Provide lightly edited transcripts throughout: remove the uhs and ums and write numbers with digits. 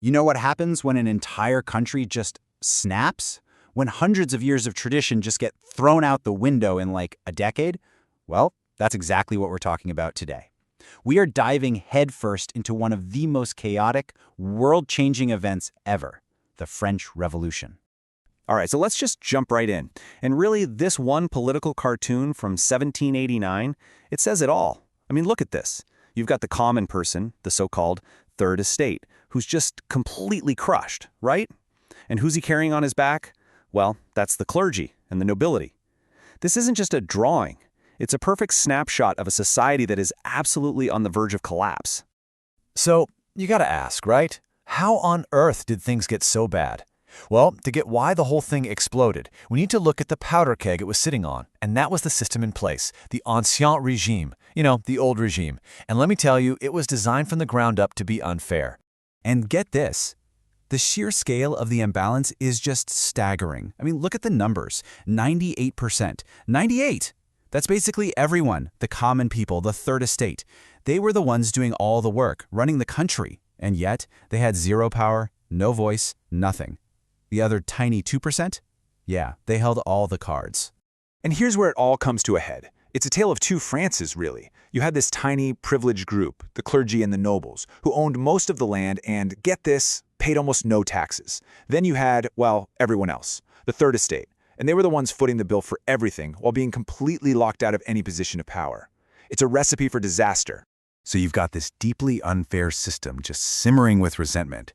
You know what happens when an entire country just snaps? When hundreds of years of tradition just get thrown out the window in like a decade? Well, that's exactly what we're talking about today. We are diving headfirst into one of the most chaotic, world-changing events ever, the French Revolution. All right, so let's just jump right in. And really, this one political cartoon from 1789, it says it all. I mean, look at this. You've got the common person, the so-called third estate, who's just completely crushed, right? And who's he carrying on his back? Well, that's the clergy and the nobility. This isn't just a drawing. It's a perfect snapshot of a society that is absolutely on the verge of collapse. So, you gotta ask, right? How on earth did things get so bad? Well, to get why the whole thing exploded, we need to look at the powder keg it was sitting on, and that was the system in place, the ancien regime, the old regime. And let me tell you, it was designed from the ground up to be unfair. And get this, the sheer scale of the imbalance is just staggering. I mean, look at the numbers, 98%. 98! That's basically everyone, the common people, the third estate. They were the ones doing all the work, running the country, and yet they had zero power, no voice, nothing. The other tiny 2%? Yeah, they held all the cards. And here's where it all comes to a head. It's a tale of two Frances, really. You had this tiny, privileged group, the clergy and the nobles, who owned most of the land and, get this, paid almost no taxes. Then you had, well, everyone else, the third estate, and they were the ones footing the bill for everything while being completely locked out of any position of power. It's a recipe for disaster. So you've got this deeply unfair system just simmering with resentment.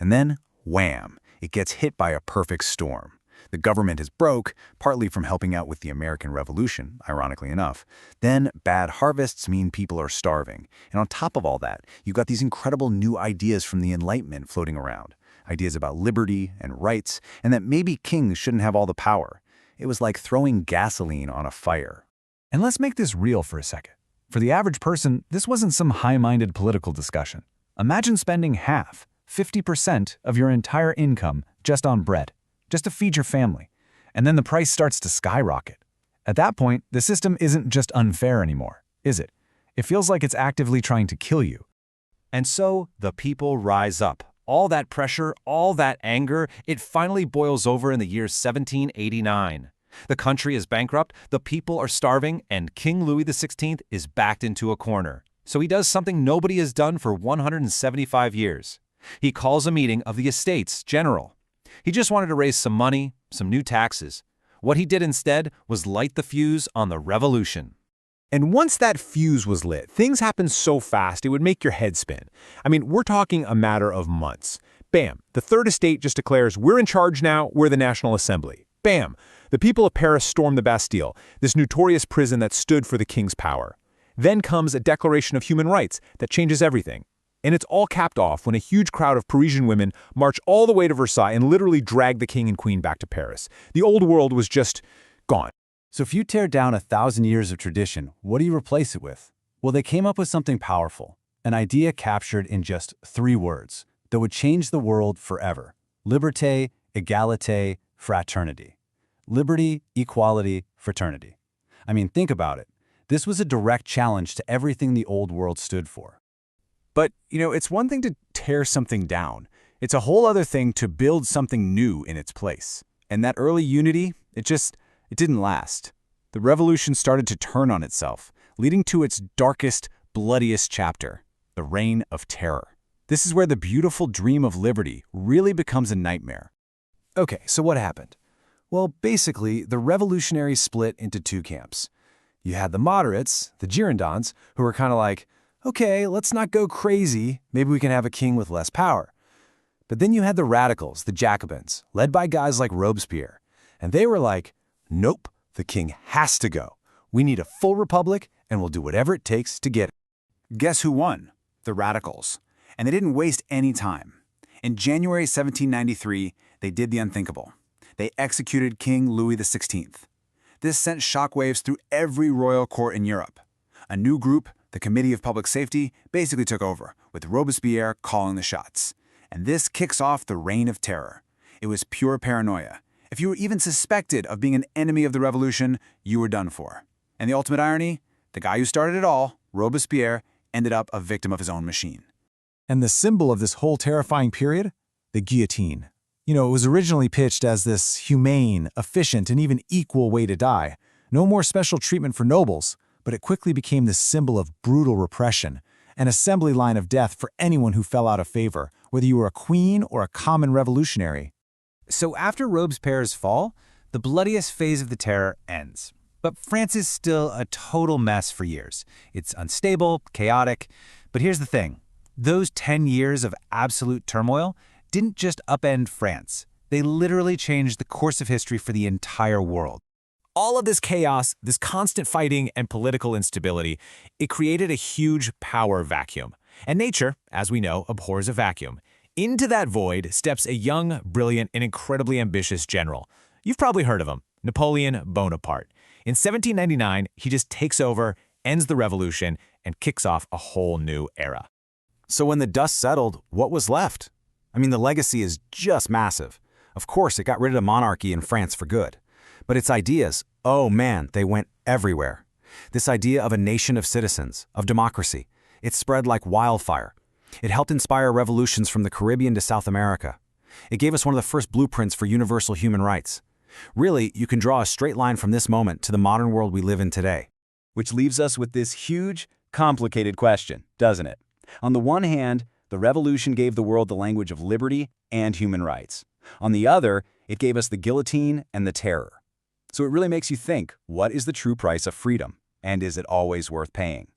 And then, wham, it gets hit by a perfect storm. The government is broke, partly from helping out with the American Revolution, ironically enough. Then bad harvests mean people are starving. And on top of all that, you've got these incredible new ideas from the Enlightenment floating around. Ideas about liberty and rights, and that maybe kings shouldn't have all the power. It was like throwing gasoline on a fire. And let's make this real for a second. For the average person, this wasn't some high-minded political discussion. Imagine spending half, 50% of your entire income just on bread, just to feed your family. And then the price starts to skyrocket. At that point, the system isn't just unfair anymore, is it? It feels like it's actively trying to kill you. And so the people rise up. All that pressure, all that anger, it finally boils over in the year 1789. The country is bankrupt, the people are starving, and King Louis XVI is backed into a corner. So he does something nobody has done for 175 years. He calls a meeting of the Estates General. He just wanted to raise some money, some new taxes. What he did instead was light the fuse on the revolution. And once that fuse was lit, things happened so fast it would make your head spin. I mean, we're talking a matter of months. Bam, the third estate just declares, we're in charge now, we're the National Assembly. Bam, the people of Paris storm the Bastille, this notorious prison that stood for the king's power. Then comes a Declaration of Human Rights that changes everything. And it's all capped off when a huge crowd of Parisian women march all the way to Versailles and literally drag the king and queen back to Paris. The old world was just gone. So if you tear down 1,000 years of tradition, what do you replace it with? Well, they came up with something powerful, an idea captured in just 3 words that would change the world forever. Liberté, égalité, fraternité. Liberty, equality, fraternity. I mean, think about it. This was a direct challenge to everything the old world stood for. But, it's one thing to tear something down. It's a whole other thing to build something new in its place. And that early unity, it didn't last. The revolution started to turn on itself, leading to its darkest, bloodiest chapter, the Reign of Terror. This is where the beautiful dream of liberty really becomes a nightmare. Okay, so what happened? Well, basically, the revolutionaries split into 2 camps. You had the moderates, the Girondins, who were kind of like, okay, let's not go crazy, maybe we can have a king with less power. But then you had the radicals, the Jacobins, led by guys like Robespierre. And they were like, nope, the king has to go. We need a full republic, and we'll do whatever it takes to get it. Guess who won? The radicals. And they didn't waste any time. In January 1793, they did the unthinkable. They executed King Louis XVI. This sent shockwaves through every royal court in Europe. A new group, the Committee of Public Safety, basically took over, with Robespierre calling the shots. And this kicks off the Reign of Terror. It was pure paranoia. If you were even suspected of being an enemy of the revolution, you were done for. And the ultimate irony? The guy who started it all, Robespierre, ended up a victim of his own machine. And the symbol of this whole terrifying period? The guillotine. It was originally pitched as this humane, efficient, and even equal way to die. No more special treatment for nobles, but it quickly became the symbol of brutal repression, an assembly line of death for anyone who fell out of favor, whether you were a queen or a common revolutionary. So after Robespierre's fall, the bloodiest phase of the terror ends. But France is still a total mess for years. It's unstable, chaotic. But here's the thing. Those 10 years of absolute turmoil didn't just upend France. They literally changed the course of history for the entire world. All of this chaos, this constant fighting and political instability, it created a huge power vacuum. And nature, as we know, abhors a vacuum. Into that void steps a young, brilliant, and incredibly ambitious general. You've probably heard of him, Napoleon Bonaparte. In 1799, he just takes over, ends the revolution, and kicks off a whole new era. So when the dust settled, what was left? I mean, the legacy is just massive. Of course, it got rid of monarchy in France for good. But its ideas, oh man, they went everywhere. This idea of a nation of citizens, of democracy, it spread like wildfire. It helped inspire revolutions from the Caribbean to South America. It gave us one of the first blueprints for universal human rights. Really, you can draw a straight line from this moment to the modern world we live in today. Which leaves us with this huge, complicated question, doesn't it? On the one hand, the revolution gave the world the language of liberty and human rights. On the other, it gave us the guillotine and the terror. So it really makes you think, what is the true price of freedom? And is it always worth paying?